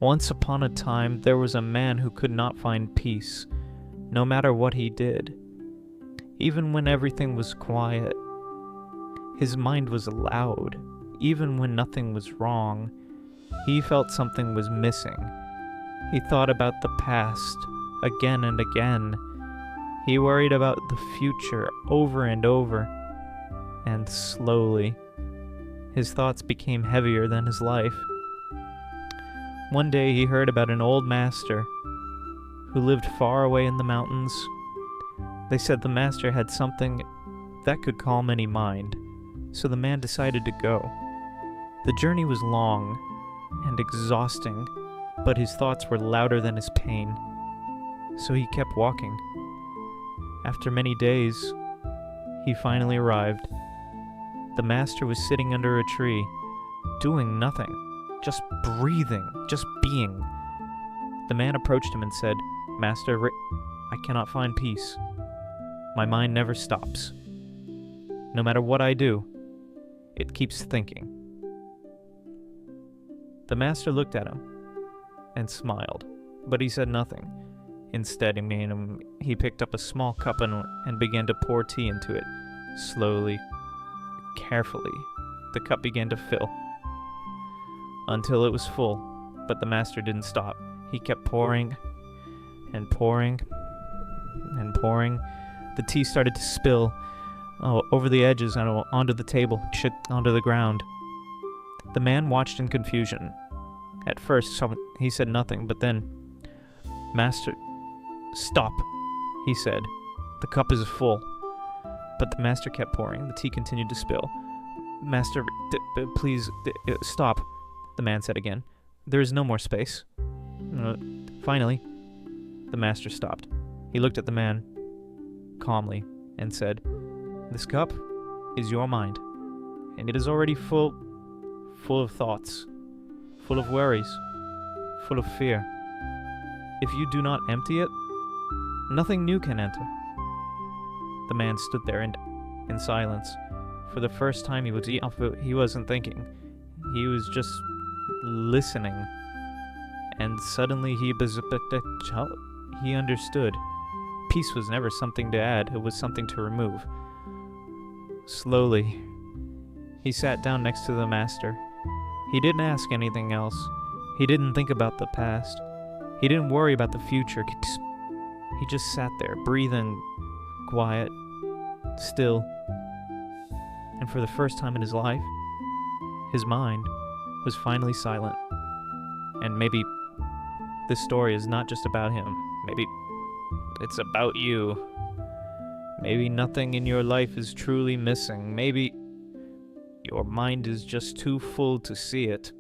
Once upon a time, there was a man who could not find peace, no matter what he did. Even when everything was quiet, his mind was loud. Even when nothing was wrong, he felt something was missing. He thought about the past again and again. He worried about the future over and over. And slowly, his thoughts became heavier than his life. One day he heard about an old master who lived far away in the mountains. They said the master had something that could calm any mind, so the man decided to go. The journey was long and exhausting, but his thoughts were louder than his pain, so he kept walking. After many days, he finally arrived. The master was sitting under a tree, doing nothing, just breathing, just being. The man approached him and said, "Master, I cannot find peace. My mind never stops. No matter what I do, it keeps thinking." The master looked at him and smiled, but he said nothing. Instead, he picked up a small cup and began to pour tea into it. Slowly, carefully, the cup began to fill until it was full, but the master didn't stop. He kept pouring and pouring and pouring. The tea started to spill over the edges and onto the table, onto the ground. The man watched in confusion. At first, he said nothing, but then, "Master, stop," he said. "The cup is full." But the master kept pouring. The tea continued to spill. "Master, please, stop," the man said again. "There is no more space." Finally, the master stopped. He looked at the man calmly and said, "This cup is your mind, and it is already full of thoughts, full of worries, full of fear. If you do not empty it, nothing new can enter." The man stood there in silence. For the first time, he wasn't thinking. He was just listening. And suddenly he understood. Peace was never something to add, it was something to remove. Slowly, he sat down next to the master. He didn't ask anything else. He didn't think about the past. He didn't worry about the future. He just sat there, breathing, quiet, still. And for the first time in his life, his mind was finally silent. And maybe this story is not just about him. Maybe it's about you. Maybe nothing in your life is truly missing. Maybe your mind is just too full to see it.